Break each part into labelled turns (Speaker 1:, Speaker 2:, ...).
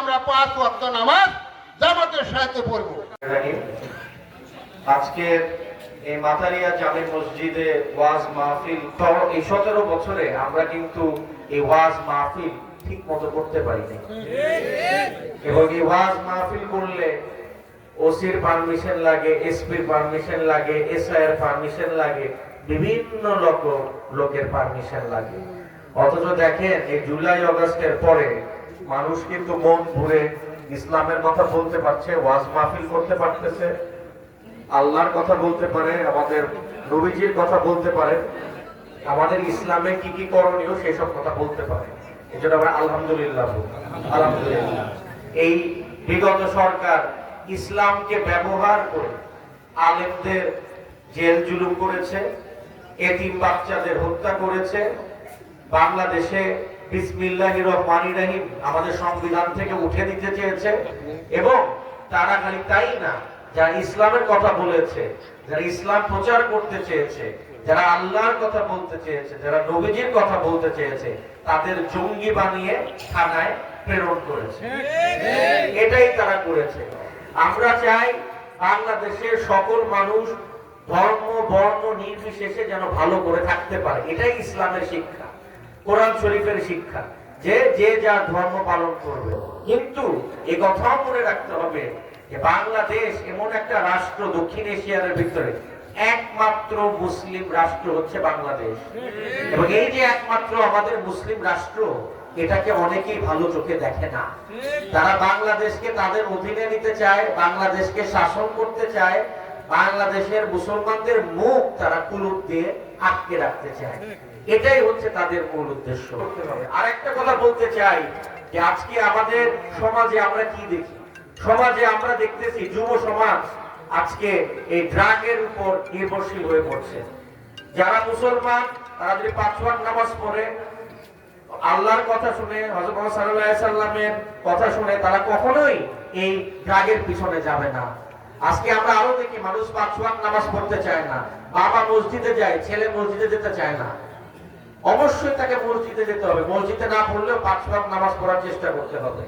Speaker 1: আমরা 5 ওয়াক্ত নামাজ জামাতের সাথে পড়ব।
Speaker 2: আজকের এই মাতারিয়া জামে মসজিদে ওয়াজ মাহফিল, এই 17 বছরে আমরা কিন্তু এই ওয়াজ মাহফিল ঠিক মতো করতে পারিনি। এবং এই ওয়াজ মাহফিল করলে ওসির পারমিশন লাগে, এসপির পারমিশন লাগে, এসআই এর পারমিশন লাগে, বিভিন্ন লোকের পারমিশন লাগে। অথচ দেখেন এই জুলাই আগস্টের পরে মানুষ কিন্তু মন ভরে ইসলামের কথা বলতে পারছে, ওয়াজ মাহফিল করতে পারতেছে, আল্লাহর কথা বলতে পারে, আমাদের নবীজির কথা বলতে পারে, আমাদের ইসলামে কি কি করণীয় সেই সব কথা বলতে পারে। এই জন্য আমরা আলহামদুলিল্লাহ আলহামদুলিল্লাহ। এই বিগত সরকার ইসলামকে ব্যবহার করে আলেমদের জেল জুলুম করেছে, এতিম বাচ্চাদের হত্যা করেছে, বাংলাদেশে বিসমিল্লাহির রহমানির রহিম আমাদের সংবিধান থেকে উঠে দিতে চেয়েছে। এবং তারা খালি তাই না, যারা ইসলামের কথা বলেছে, যারা ইসলাম প্রচার করতে চেয়েছে, যারা আল্লাহর কথা বলতে চেয়েছে, যারা নবীজির কথা বলতে চেয়েছে, তাদের জঙ্গি বানিয়ে থানায় প্রেরণ করেছে। এটাই তারা করেছে। আমরা চাই বাংলাদেশের সকল মানুষ ধর্ম বর্ণ নির্বিশেষে যেন ভালো করে থাকতে পারে। এটাই ইসলামের শিক্ষা, কোরআন শরীফের শিক্ষা, যে যে যার ধর্ম পালন করবে। কিন্তু এই কথাও মনে রাখতে হবে যে বাংলাদেশ এমন একটা রাষ্ট্র, দক্ষিণ এশিয়ার ভিতরে একমাত্র মুসলিম রাষ্ট্র হচ্ছে বাংলাদেশ। এবং এই যে একমাত্র আমাদের মুসলিম রাষ্ট্র, এটাকে অনেকেই ভালো চোখে দেখে না। তারা বাংলাদেশকে তাদের অধীনে নিতে চায়, বাংলাদেশকে শাসন করতে চায়, বাংলাদেশের মুসলমানদের মুখ তারা কুলুপ দিয়ে আটকে রাখতে চায়। এটাই হচ্ছে তাদের মূল উদ্দেশ্য। আর একটা কথা বলতে চাই যে আজকে আমাদের সমাজে আমরা কি দেখি, সমাজে আমরা দেখতেছি যুব সমাজ আজকে এই ড্রাগের উপর নির্ভরশীল হয়ে পড়ছে। যারা মুসলমান তারা যদি 5 ওয়াক্ত নামাজ পড়ে, আল্লাহর কথা শুনে, হযরত মুহাম্মদ সাল্লাল্লাহু আলাইহি সাল্লামের কথা শুনে, তারা কখনোই এই ড্রাগের পিছনে যাবে না। আজকে আমরা আরো দেখি মানুষ 5 ওয়াক্ত নামাজ পড়তে চায় না, বাবা মসজিদে যায়, ছেলে মসজিদে যেতে চায় না। অবশ্যই তাকে মসজিদে যেতে হবে, মসজিদে না পড়লেও 5 ওয়াক্ত নামাজ পড়ার চেষ্টা করতে হবে।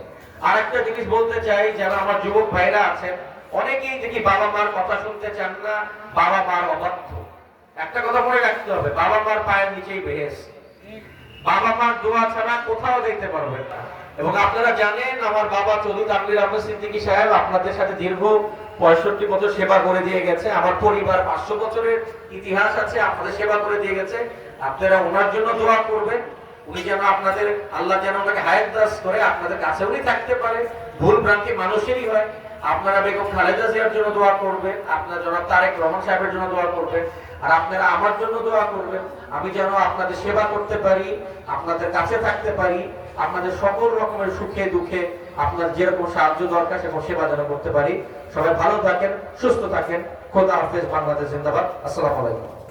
Speaker 2: আর একটা জিনিস বলতে চাই, যারা আমার যুবক ভাইরা আছেন, অনেকেই দেখি বাবা মার কথা শুনতে চান না, বাবা মার অবাধ্য। একটা কথা মনে রাখতে হবে, বাবা মার পায়ের নিচেই বেহেশত। বাবা মার দোয়া ছাড়া কোথাও দেখতে পারবেন না। এবং আপনারা জানেন আমার বাবা চৌধুরী তানভীর আহমেদ সিদ্দিকী সাহেব আপনাদের সাথে দীর্ঘ 65 বছর সেবা করে দিয়ে গেছে। আমার পরিবার 500 বছরের ইতিহাস আছে, আপনাদের সেবা করে দিয়ে গেছে। আপনারা ওনার জন্য দোয়া করবেন, উনি যেন আপনাদের, আল্লাহ যেন ওনাকে হায়াত দাস করে, আপনাদের কাছে উনি থাকতে পারে। ভুল ভ্রান্তি মানুষেরই হয়। আপনারা বেগম খালেদা জিয়ার জন্য দোয়া করবেন, আপনারা জনাব তারেক রহমান সাহেবের জন্য দোয়া করবেন, আর আপনারা আমার জন্য দোয়া করবেন, আমি যেন আপনাদের সেবা করতে পারি, আপনাদের কাছে থাকতে পারি, আপনাদের সকল রকমের সুখে দুঃখে আপনার যেরকম সাহায্য দরকার সেরকম সেবা যেন করতে পারি। সবাই ভালো থাকেন, সুস্থ থাকেন। খোদা হাফেজ। বাংলাদেশ জিন্দাবাদ। আসসালামু আলাইকুম।